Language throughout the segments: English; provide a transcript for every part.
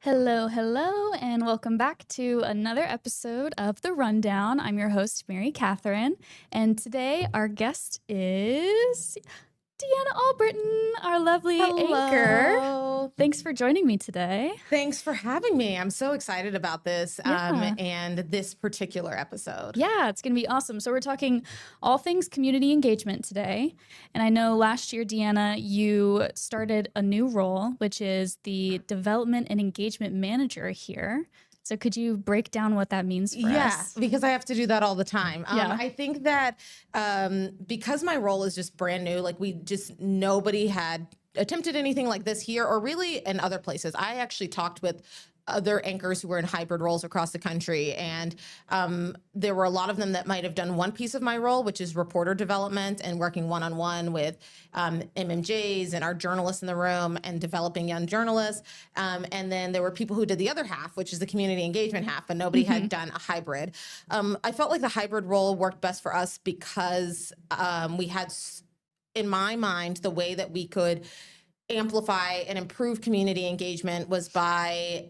Hello, hello, and welcome back to another episode of The Rundown. I'm your host, Mary Catherine, and today our guest is Deanna Allbrittin, our lovely anchor. Hello. Thanks for joining me today. Thanks for having me. I'm so excited about this Yeah. and this particular episode. Yeah, it's going to be awesome. So we're talking all things community engagement today. And I know last year, Deanna, you started a new role, which is the Development and Engagement Manager here. So could you break down what that means for us? Because I have to do that all the time. Yeah. I think that because my role is just brand new, like nobody had attempted anything like this here or really in other places. I actually talked with other anchors who were in hybrid roles across the country. And there were a lot of them that might have done one piece of my role, which is reporter development and working one-on-one with MMJs and our journalists in the room and developing young journalists. And then there were people who did the other half, which is the community engagement half, but nobody had done a hybrid. I felt like the hybrid role worked best for us because we had, in my mind, the way that we could amplify and improve community engagement was by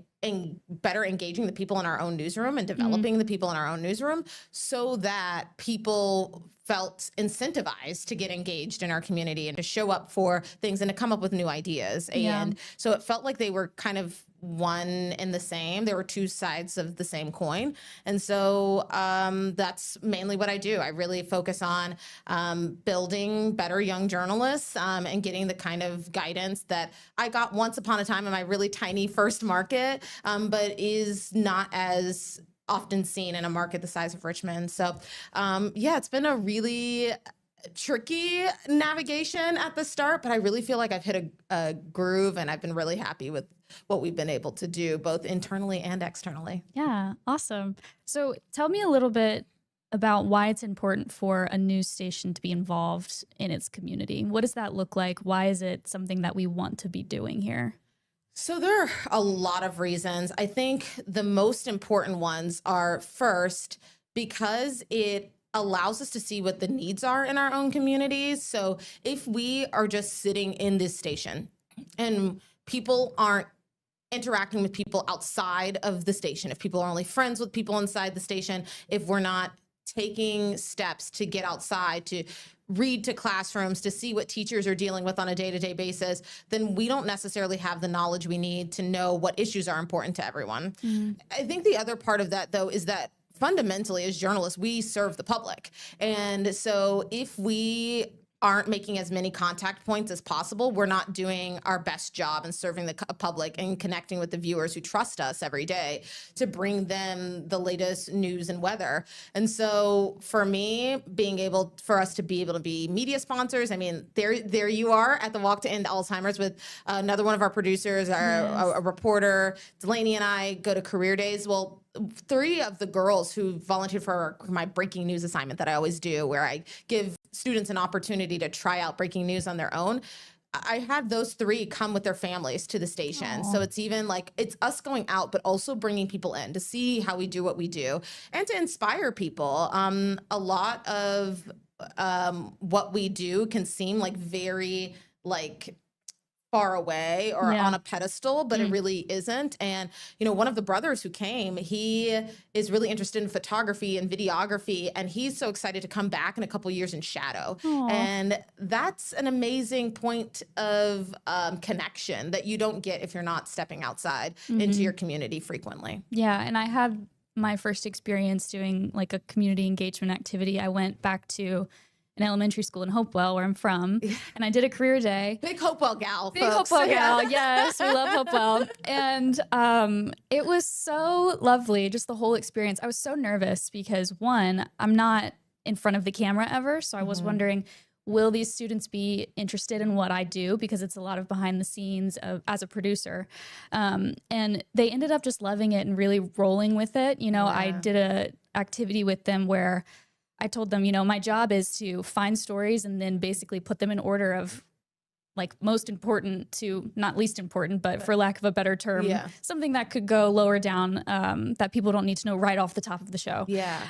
better engaging the people in our own newsroom and developing the people in our own newsroom so that people felt incentivized to get engaged in our community and to show up for things and to come up with new ideas. And so it felt like they were kind of one and the same. There were two sides of the same coin. And so that's mainly what I do. I really focus on building better young journalists and getting the kind of guidance that I got once upon a time in my really tiny first market, but is not as often seen in a market the size of Richmond. So it's been a really tricky navigation at the start, but I really feel like I've hit a groove and I've been really happy with what we've been able to do both internally and externally. Yeah, awesome. So tell me a little bit about why it's important for a news station to be involved in its community. What does that look like? Why is it something that we want to be doing here? So there are a lot of reasons. I think the most important ones are, first, because it allows us to see what the needs are in our own communities. So if we are just sitting in this station and people aren't interacting with people outside of the station, if people are only friends with people inside the station, if we're not taking steps to get outside, to read to classrooms, to see what teachers are dealing with on a day-to-day basis, then we don't necessarily have the knowledge we need to know what issues are important to everyone. I think the other part of that, though, is that fundamentally, as journalists, we serve the public. And so if we aren't making as many contact points as possible, we're not doing our best job in serving the public and connecting with the viewers who trust us every day to bring them the latest news and weather. And so for me, for us to be able to be media sponsors, I mean, there you are at the Walk to End Alzheimer's with another one of our producers, a reporter. Delaney and I go to career days. Well, 3 of the girls who volunteered for my breaking news assignment that I always do, where I give students an opportunity to try out breaking news on their own, I had those 3 come with their families to the station. Aww. So it's even like, it's us going out, but also bringing people in to see how we do what we do and to inspire people. A lot of what we do can seem like very far away or on a pedestal, but it really isn't. And, one of the brothers who came, he is really interested in photography and videography, and he's so excited to come back in a couple years and shadow. Aww. And that's an amazing point of connection that you don't get if you're not stepping outside into your community frequently. Yeah, and I had my first experience doing like a community engagement activity. I went back to an elementary school in Hopewell, where I'm from, and I did a career day. Big Hopewell gal, Big folks. Hopewell gal, yes, we love Hopewell. And it was so lovely, just the whole experience. I was so nervous because, one, I'm not in front of the camera ever, so I was wondering, will these students be interested in what I do? Because it's a lot of behind the scenes as a producer. And they ended up just loving it and really rolling with it. I did a activity with them where I told them, my job is to find stories and then basically put them in order of most important to not least important, but for lack of a better term, something that could go lower down that people don't need to know right off the top of the show. Yeah.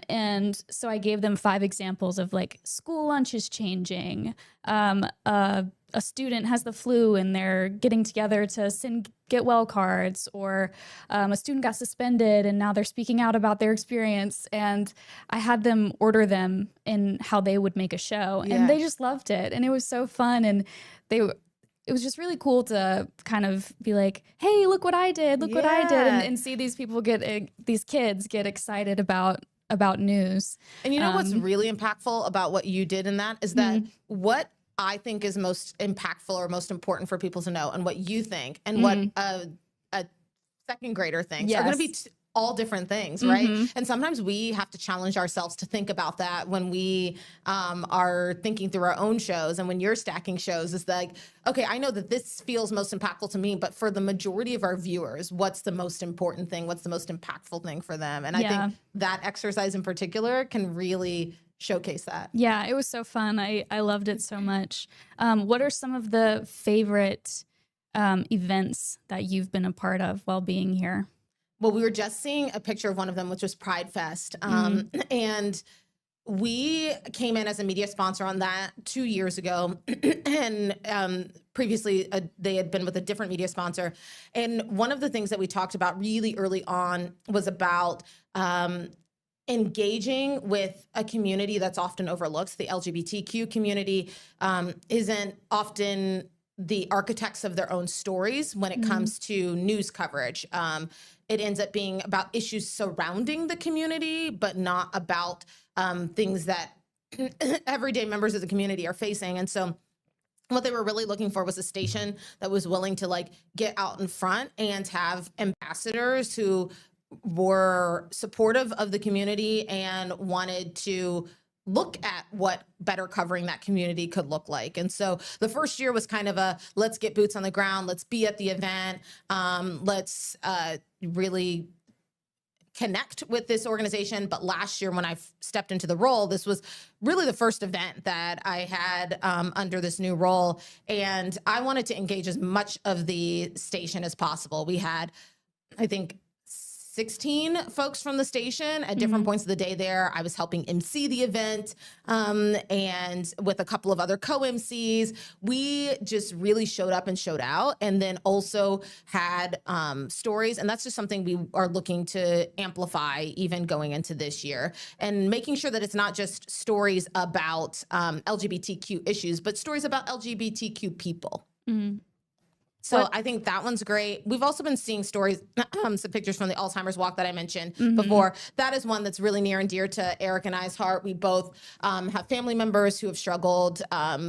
And so I gave them 5 examples of school lunches changing, a a student has the flu and they're getting together to send get well cards, or a student got suspended and now they're speaking out about their experience. And I had them order them in how they would make a show, and they just loved it. And it was so fun. And it was just really cool to kind of be like, hey, look what I did, look what I did, and see these people these kids get excited about news. And you know what's really impactful about what you did in that is that what I think is most impactful or most important for people to know, and what you think, and what a second grader thinks are going to be all different things, right? And sometimes we have to challenge ourselves to think about that when we are thinking through our own shows. And when you're stacking shows, it's like, okay, I know that this feels most impactful to me, but for the majority of our viewers, what's the most important thing? What's the most impactful thing for them? And I think that exercise in particular can really showcase that. Yeah, it was so fun. I loved it so much. What are some of the favorite events that you've been a part of while being here? Well, we were just seeing a picture of one of them, which was Pride Fest. And we came in as a media sponsor on that 2 years ago. And previously, they had been with a different media sponsor. And one of the things that we talked about really early on was about engaging with a community that's often overlooked. The LGBTQ community isn't often the architects of their own stories when it comes to news coverage. It ends up being about issues surrounding the community, but not about things that everyday members of the community are facing. And so what they were really looking for was a station that was willing to like get out in front and have ambassadors who were supportive of the community and wanted to look at what better covering that community could look like. And so the first year was kind of a, let's get boots on the ground. Let's be at the event. Let's really connect with this organization. But last year when I stepped into the role, this was really the first event that I had under this new role. And I wanted to engage as much of the station as possible. We had, I think, 16 folks from the station at different points of the day there. I was helping MC the event, and with a couple of other co-MCs. We just really showed up and showed out, and then also had stories. And that's just something we are looking to amplify even going into this year, and making sure that it's not just stories about LGBTQ issues, but stories about LGBTQ people. So I think that one's great. We've also been seeing stories, some pictures from the Alzheimer's walk that I mentioned before. That is one that's really near and dear to Eric and I's heart. We both have family members who have struggled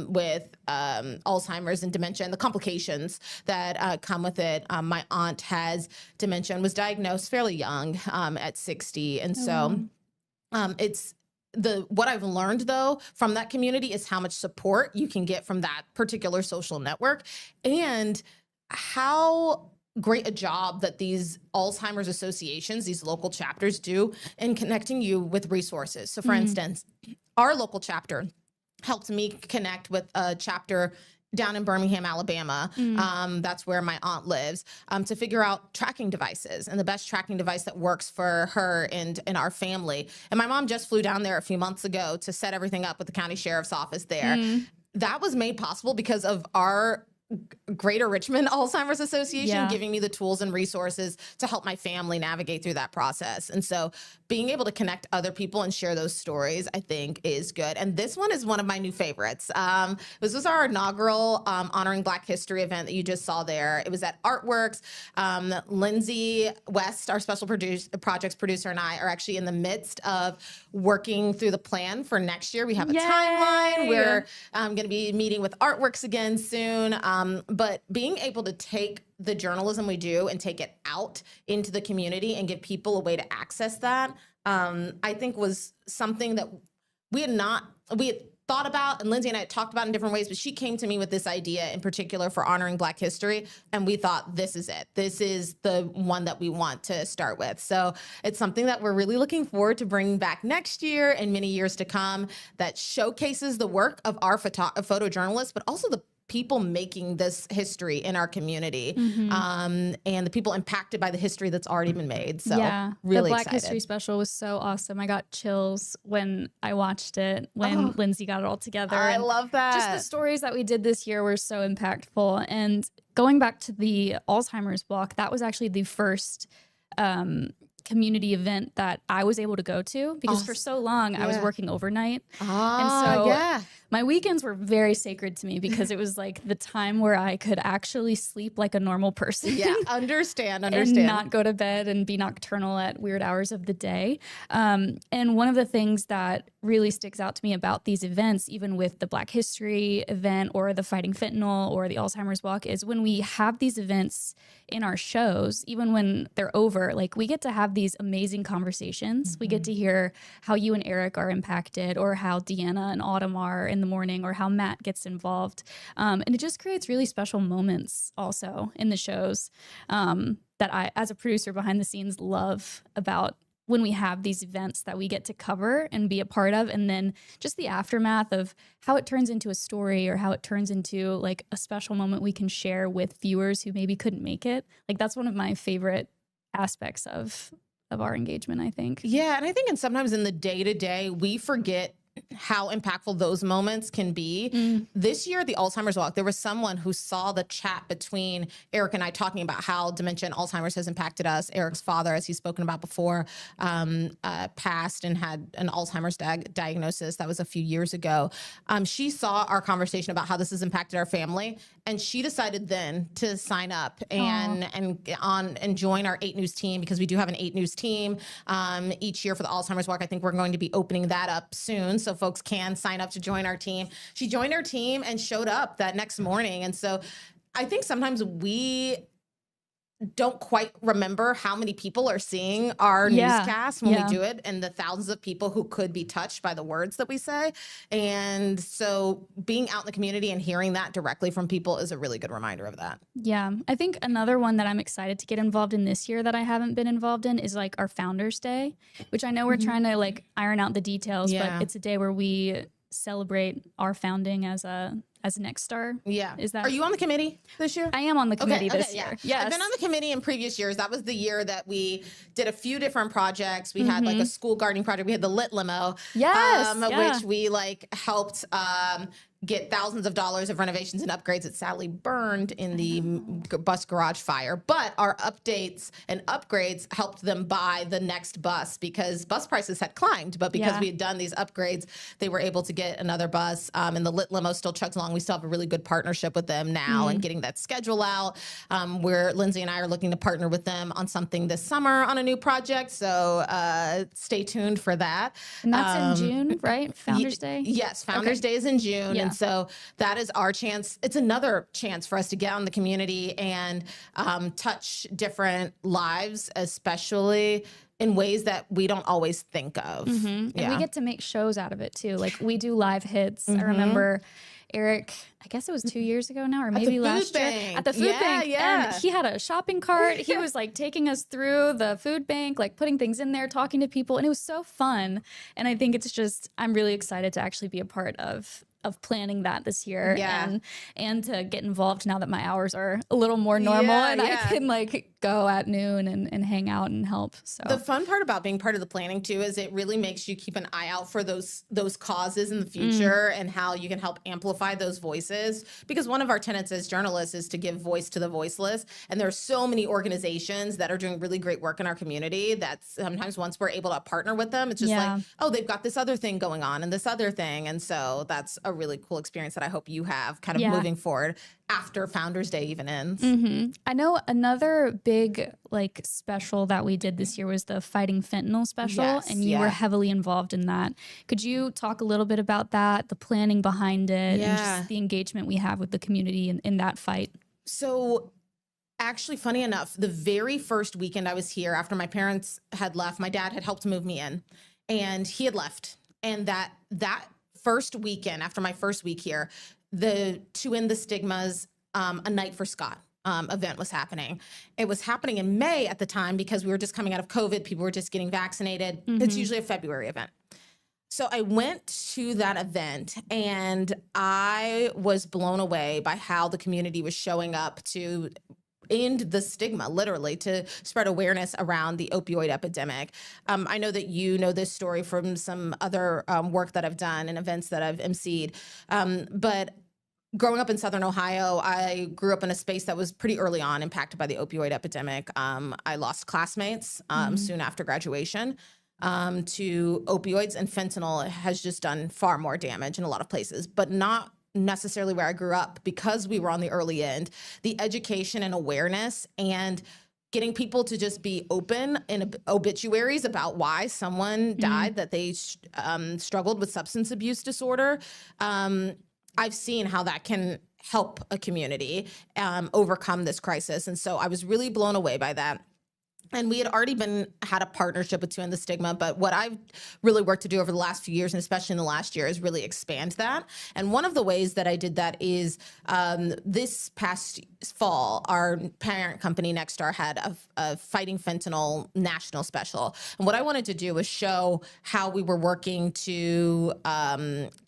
with Alzheimer's and dementia and the complications that come with it. My aunt has dementia and was diagnosed fairly young at 60. And so it's what I've learned, though, from that community is how much support you can get from that particular social network, and how great a job that these Alzheimer's associations, these local chapters, do in connecting you with resources. So, for instance, our local chapter helped me connect with a chapter down in Birmingham, Alabama. That's where my aunt lives, to figure out tracking devices and the best tracking device that works for her and our family. And my mom just flew down there a few months ago to set everything up with the county sheriff's office there. That was made possible because of our Greater Richmond Alzheimer's Association giving me the tools and resources to help my family navigate through that process. And so being able to connect other people and share those stories, I think, is good. And this one is one of my new favorites. This was our inaugural Honoring Black History event that you just saw there. It was at Artworks. Lindsay West, our special projects producer, and I are actually in the midst of working through the plan for next year. We have a timeline. We're going to be meeting with Artworks again soon. But being able to take the journalism we do and take it out into the community and give people a way to access that, I think was something that we had thought about, and Lindsay and I had talked about in different ways, but she came to me with this idea in particular for honoring Black history, and we thought, this is it. This is the one that we want to start with. So it's something that we're really looking forward to bringing back next year and many years to come, that showcases the work of our photojournalists, but also the people making this history in our community, and the people impacted by the history that's already been made. So really the Black excited. History special was so awesome. I got chills when I watched it, when Lindsay got it all together. I love that. Just the stories that we did this year were so impactful. And going back to the Alzheimer's walk, that was actually the first community event that I was able to go to, because for so long I was working overnight. And so my weekends were very sacred to me, because it was like the time where I could actually sleep like a normal person. Yeah, understand. And not go to bed and be nocturnal at weird hours of the day. And one of the things that really sticks out to me about these events, even with the Black History event or the Fighting Fentanyl or the Alzheimer's Walk, is when we have these events in our shows, even when they're over, like we get to have these amazing conversations. We get to hear how you and Eric are impacted, or how Deanna and Autumn are in the morning, or how Matt gets involved. And it just creates really special moments also in the shows that I, as a producer behind the scenes, love about when we have these events that we get to cover and be a part of, and then just the aftermath of how it turns into a story, or how it turns into like a special moment we can share with viewers who maybe couldn't make it. Like that's one of my favorite aspects of our engagement, I think. Yeah, and I think sometimes in the day-to-day, we forget how impactful those moments can be. This year at the Alzheimer's Walk, there was someone who saw the chat between Eric and I talking about how dementia and Alzheimer's has impacted us. Eric's father, as he's spoken about before, passed and had an Alzheimer's diagnosis. That was a few years ago. She saw our conversation about how this has impacted our family, and she decided then to sign up and join our 8 News team, because we do have an 8 News team each year for the Alzheimer's Walk. I think we're going to be opening that up soon, so folks can sign up to join our team. She joined our team and showed up that next morning. And so I think sometimes we don't quite remember how many people are seeing our newscast when we do it, and the thousands of people who could be touched by the words that we say. And so being out in the community and hearing that directly from people is a really good reminder of that. Yeah. I think another one that I'm excited to get involved in this year that I haven't been involved in is like our Founders Day, which I know we're trying to like iron out the details, but it's a day where we celebrate our founding as Next Star. Yeah. Is that? Are you on the committee this year? I am on the committee this year. Yeah. I've been on the committee in previous years. That was the year that we did a few different projects. We had like a school gardening project. We had the Lit Limo. Which we like helped get thousands of dollars of renovations and upgrades that sadly burned in the bus garage fire. But our updates and upgrades helped them buy the next bus, because bus prices had climbed. But because we had done these upgrades, they were able to get another bus. And the Lit Limo still chugs along. We still have a really good partnership with them now and getting that schedule out. Where Lindsay and I are looking to partner with them on something this summer on a new project. So stay tuned for that. And that's in June, right? Founders Day? Yes, Founders Day is in June. Yeah. And so that is our chance. It's another chance for us to get out in the community and touch different lives, especially in ways that we don't always think of. And we get to make shows out of it too. Like we do live hits. I remember Eric, I guess it was 2 years ago now, or maybe last year at the food bank. And he had a shopping cart. He was like taking us through the food bank, like putting things in there, talking to people. And it was so fun. And I think it's just, I'm really excited to actually be a part of planning that this year and to get involved now that my hours are a little more normal and I can like go at noon and hang out and help. So the fun part about being part of the planning too is it really makes you keep an eye out for those causes in the future and how you can help amplify those voices, because one of our tenets as journalists is to give voice to the voiceless, and there are so many organizations that are doing really great work in our community that sometimes once we're able to partner with them, it's just like, oh, they've got this other thing going on and this other thing. And so that's a really cool experience that I hope you have kind of moving forward after Founders Day even ends. I know another big like special that we did this year was the Fighting Fentanyl special, and you were heavily involved in that. Could you talk a little bit about that, the planning behind it, and just the engagement we have with the community in that fight? So actually, funny enough, the very first weekend I was here after my parents had left, my dad had helped move me in, and he had left. And that first weekend, after my first week here, the To End the Stigmas, A Night for Scott event was happening. It was happening in May at the time because we were just coming out of COVID. People were just getting vaccinated. It's usually a February event. So I went to that event and I was blown away by how the community was showing up to end the stigma, literally, to spread awareness around the opioid epidemic. I know that you know this story from some other work that I've done and events that I've emceed. But growing up in Southern Ohio, I grew up in a space that was pretty early on impacted by the opioid epidemic. I lost classmates soon after graduation to opioids, and fentanyl has just done far more damage in a lot of places, but not necessarily where I grew up, because we were on the early end. The education and awareness and getting people to just be open in obituaries about why someone died, that they struggled with substance abuse disorder. I've seen how that can help a community overcome this crisis. And so I was really blown away by that. And we had already had a partnership with To End the Stigma, but what I've really worked to do over the last few years, and especially in the last year, is really expand that. And one of the ways that I did that is this past fall, our parent company, Nexstar, had a Fighting Fentanyl national special. And what I wanted to do was show how we were working to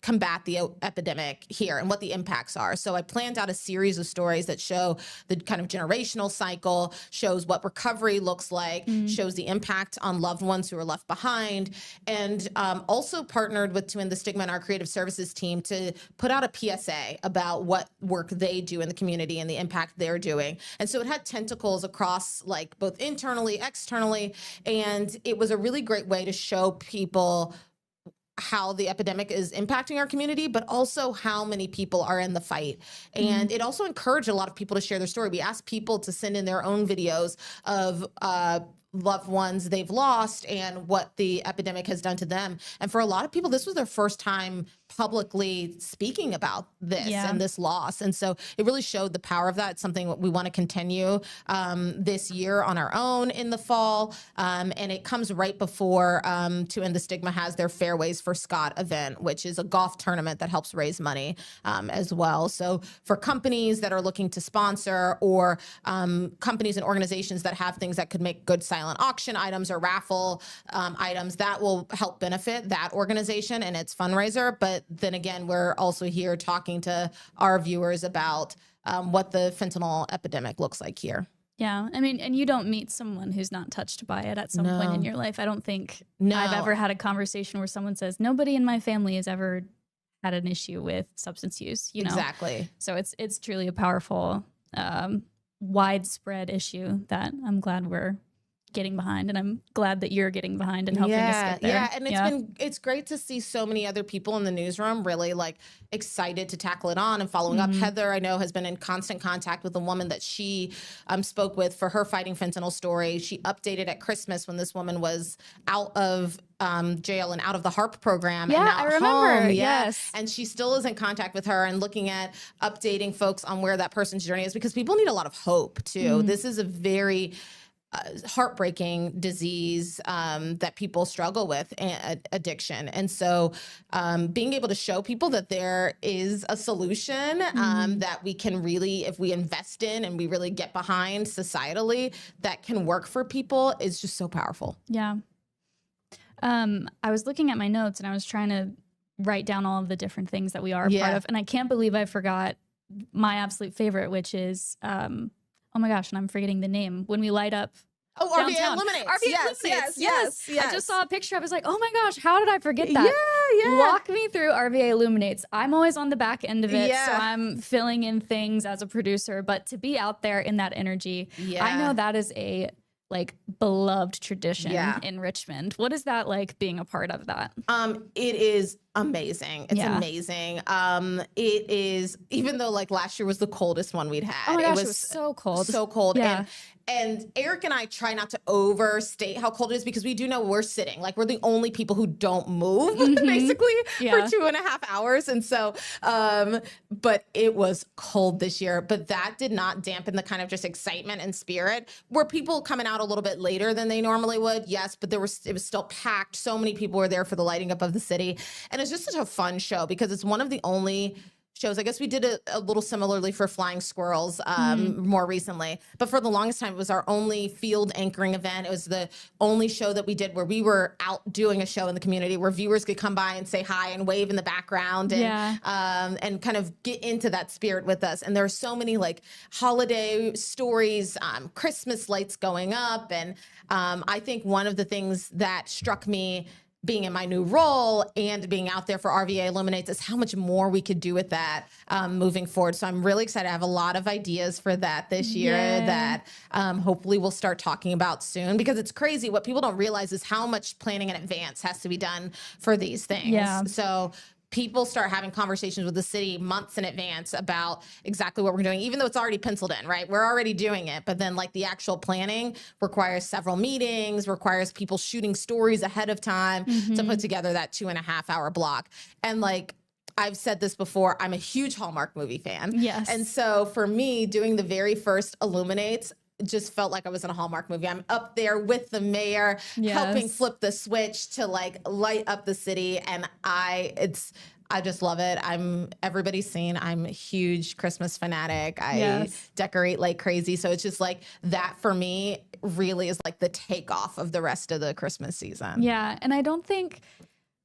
combat the epidemic here and what the impacts are. So I planned out a series of stories that show the kind of generational cycle, shows what recovery looks like, shows the impact on loved ones who are left behind, and also partnered with To End the Stigma and our creative services team to put out a PSA about what work they do in the community and the impact they're doing. And so it had tentacles across, like, both internally, externally, and it was a really great way to show people how the epidemic is impacting our community, but also how many people are in the fight. And it also encouraged a lot of people to share their story. We asked people to send in their own videos of loved ones they've lost and what the epidemic has done to them. And for a lot of people, this was their first time publicly speaking about this and this loss. And so it really showed the power of that. It's something we want to continue this year on our own in the fall. And it comes right before To End the Stigma has their Fairways for Scott event, which is a golf tournament that helps raise money as well. So for companies that are looking to sponsor, or companies and organizations that have things that could make good silent auction items or raffle items, that will help benefit that organization and its fundraiser. But then again, we're also here talking to our viewers about what the fentanyl epidemic looks like here. Yeah. I mean, and you don't meet someone who's not touched by it at some point in your life. I don't think I've ever had a conversation where someone says, nobody in my family has ever had an issue with substance use, you know? Exactly. So it's truly a powerful, widespread issue that I'm glad we're getting behind, and I'm glad that you're getting behind and helping us get there. Yeah, and it's great to see so many other people in the newsroom really like excited to tackle it on and following up. Heather, I know, has been in constant contact with the woman that she spoke with for her Fighting Fentanyl story. She updated at Christmas when this woman was out of jail and out of the HARP program. Yeah, and now I remember. Home. Yes. And she still is in contact with her and looking at updating folks on where that person's journey is, because people need a lot of hope too. This is a very heartbreaking disease that people struggle with, addiction. And so being able to show people that there is a solution that we can really, if we invest in and we really get behind societally, that can work for people is just so powerful. Yeah. I was looking at my notes and I was trying to write down all of the different things that we are a part of. And I can't believe I forgot my absolute favorite, which is, oh my gosh, and I'm forgetting the name. When we light up RVA Illuminates. Yes. I just saw a picture. I was like, oh my gosh, how did I forget that? Yeah. Walk me through RVA Illuminates. I'm always on the back end of it, so I'm filling in things as a producer. But to be out there in that energy, I know that is a beloved tradition in Richmond. What is that like, being a part of that? It is amazing. It's amazing. It is, even though last year was the coldest one we'd had. Oh my gosh, it was so cold. So cold. Yeah. And Eric and I try not to overstate how cold it is, because we do know we're sitting. We're the only people who don't move, basically, for 2.5 hours. And so, but it was cold this year. But that did not dampen the kind of just excitement and spirit. Were people coming out a little bit later than they normally would? Yes, but it was still packed. So many people were there for the lighting up of the city. And it's just such a fun show, because it's one of the only shows. I guess we did a little similarly for Flying Squirrels more recently. But for the longest time, it was our only field anchoring event. It was the only show that we did where we were out doing a show in the community where viewers could come by and say hi and wave in the background and kind of get into that spirit with us. And there are so many like holiday stories, Christmas lights going up. And I think one of the things that struck me being in my new role and being out there for RVA Illuminates is how much more we could do with that moving forward. So I'm really excited. I have a lot of ideas for that this year that hopefully we'll start talking about soon, because it's crazy. What people don't realize is how much planning in advance has to be done for these things. Yeah. So people start having conversations with the city months in advance about exactly what we're doing, even though it's already penciled in, right? We're already doing it. But then like the actual planning requires several meetings, requires people shooting stories ahead of time to put together that 2.5 hour block. And like, I've said this before, I'm a huge Hallmark movie fan. Yes. And so for me, doing the very first Illuminates just felt like I was in a Hallmark movie. I'm up there with the mayor, helping flip the switch to like light up the city. And I just love it. Everybody's seen, I'm a huge Christmas fanatic. I decorate like crazy. So it's just like that for me really is like the takeoff of the rest of the Christmas season. Yeah. And I don't think,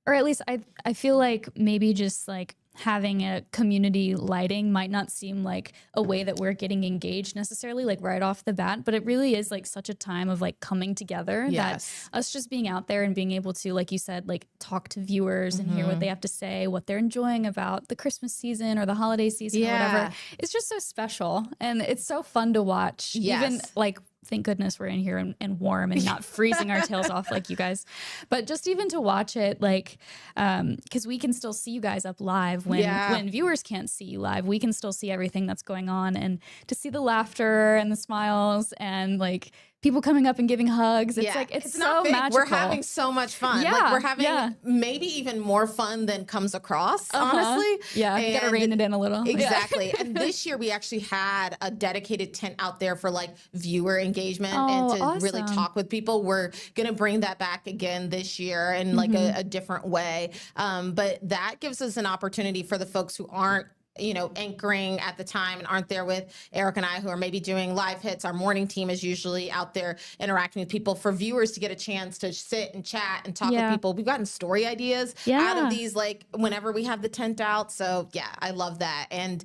or at least I feel like maybe just like having a community lighting might not seem like a way that we're getting engaged necessarily, like right off the bat, but it really is like such a time of like coming together that us just being out there and being able to, like you said, like talk to viewers and hear what they have to say, what they're enjoying about the Christmas season or the holiday season or whatever. It's just so special and it's so fun to watch. Even like, thank goodness we're in here and warm and not freezing our tails off like you guys. But just even to watch it, like, because we can still see you guys up live when viewers can't see you live. We can still see everything that's going on, and to see the laughter and the smiles and like people coming up and giving hugs. It's like, it's so magical. We're having so much fun. Like we're having maybe even more fun than comes across, honestly. Yeah, you gotta rein it in a little. Exactly. And this year we actually had a dedicated tent out there for like viewer engagement and to really talk with people. We're going to bring that back again this year in like a different way. But that gives us an opportunity for the folks who aren't anchoring at the time and aren't there with Eric and I, who are maybe doing live hits. Our morning team is usually out there interacting with people, for viewers to get a chance to sit and chat and talk with people. We've gotten story ideas out of these, like whenever we have the tent out. So yeah, I love that. And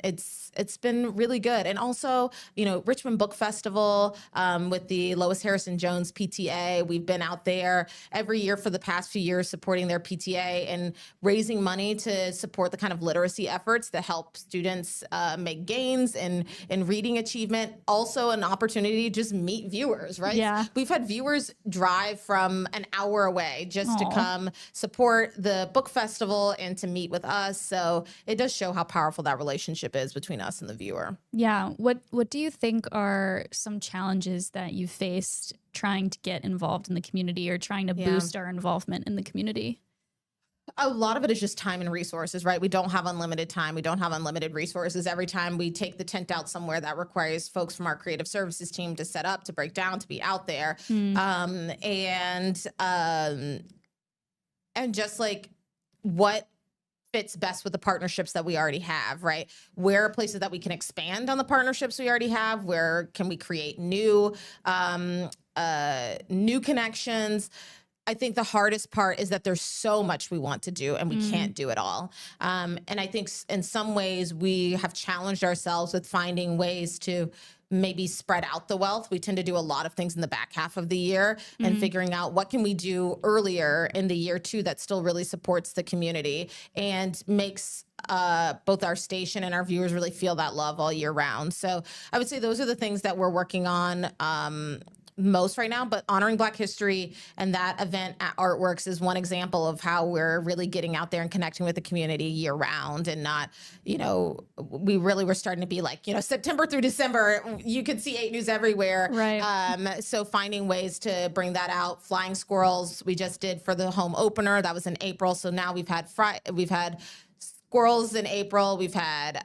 it's been really good. And also, Richmond Book Festival with the Lois Harrison Jones PTA. We've been out there every year for the past few years supporting their PTA and raising money to support the kind of literacy efforts that help students make gains in reading achievement. Also an opportunity to just meet viewers, right? Yeah. We've had viewers drive from an hour away just to come support the book festival and to meet with us. So it does show how powerful that relationship is between us and the viewer. Yeah. What do you think are some challenges that you faced trying to get involved in the community or trying to boost our involvement in the community? A lot of it is just time and resources, right? We don't have unlimited time. We don't have unlimited resources. Every time we take the tent out somewhere, that requires folks from our creative services team to set up, to break down, to be out there. And just like what fits best with the partnerships that we already have, right? Where are places that we can expand on the partnerships we already have? Where can we create new connections? I think the hardest part is that there's so much we want to do and we can't do it all. And I think in some ways we have challenged ourselves with finding ways to maybe spread out the wealth. We tend to do a lot of things in the back half of the year and figuring out what can we do earlier in the year too that still really supports the community and makes both our station and our viewers really feel that love all year round. So I would say those are the things that we're working on most right now, but honoring Black history and that event at Artworks is one example of how we're really getting out there and connecting with the community year round and not, we really were starting to be like, September through December, you could see 8 News everywhere. Right. So finding ways to bring that out. Flying Squirrels, we just did for the home opener. That was in April. So now we've had Squirrels in April. We've had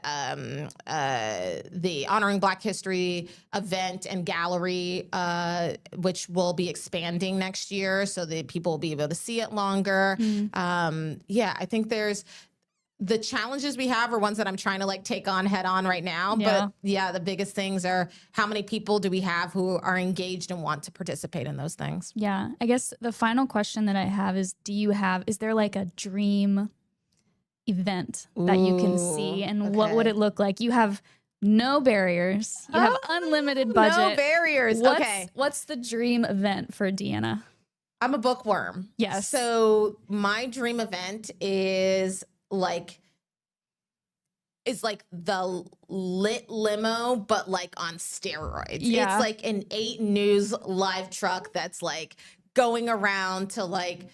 the Honoring Black History event and gallery, which will be expanding next year so that people will be able to see it longer. I think the challenges we have are ones that I'm trying to like take on head on right now. Yeah. But yeah, the biggest things are how many people do we have who are engaged and want to participate in those things? Yeah. I guess the final question that I have is, is there like a dream event that you can see, and what would it look like? You have no barriers. You have unlimited budget. No barriers. What's the dream event for Deanna? I'm a bookworm. Yes. So my dream event is like the lit limo, but like on steroids. Yeah. It's like an 8 News live truck that's like going around to like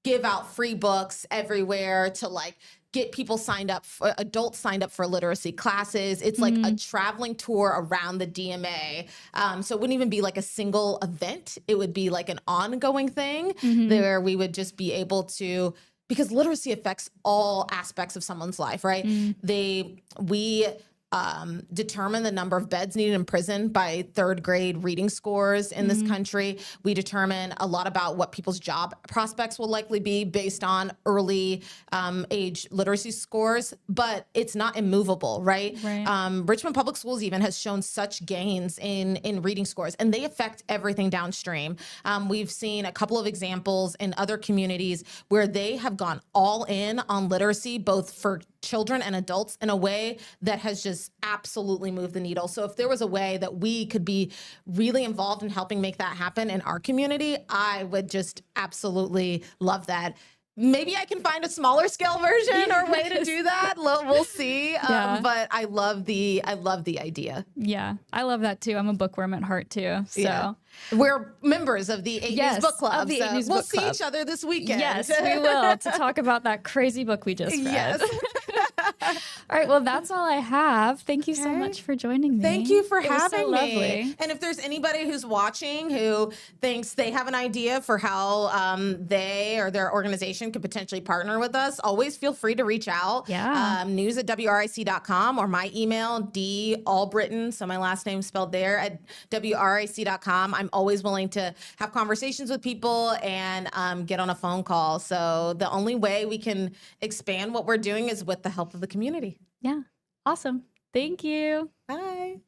give out free books everywhere, to like get people signed up, adults signed up for literacy classes. It's like a traveling tour around the DMA. So it wouldn't even be like a single event. It would be like an ongoing thing where we would just be able to, because literacy affects all aspects of someone's life, right? We determine the number of beds needed in prison by 3rd grade reading scores in this country. We determine a lot about what people's job prospects will likely be based on early age literacy scores, but it's not immovable, right? Richmond Public Schools even has shown such gains in reading scores, and they affect everything downstream. We've seen a couple of examples in other communities where they have gone all in on literacy, both for children and adults, in a way that has just absolutely moved the needle. So if there was a way that we could be really involved in helping make that happen in our community, I would just absolutely love that. Maybe I can find a smaller scale version or way to do that. We'll see. But I love the idea. Yeah, I love that too. I'm a bookworm at heart too. So. Yeah. We're members of the 8 News Book Club. Of the 8 News we'll Book see Club. each other this weekend. Yes, we will, to talk about that crazy book we just read. Yes. All right, well, that's all I have. Thank you so much for joining me. Thank you for It was having so me. lovely. And if there's anybody who's watching who thinks they have an idea for how they or their organization could potentially partner with us, always feel free to reach out. Yeah. news@wric.com, or my email, Allbrittin, so my last name spelled there, at wric.com. I'm always willing to have conversations with people and get on a phone call. So the only way we can expand what we're doing is with the help of the community. Yeah, awesome. Thank you. Bye.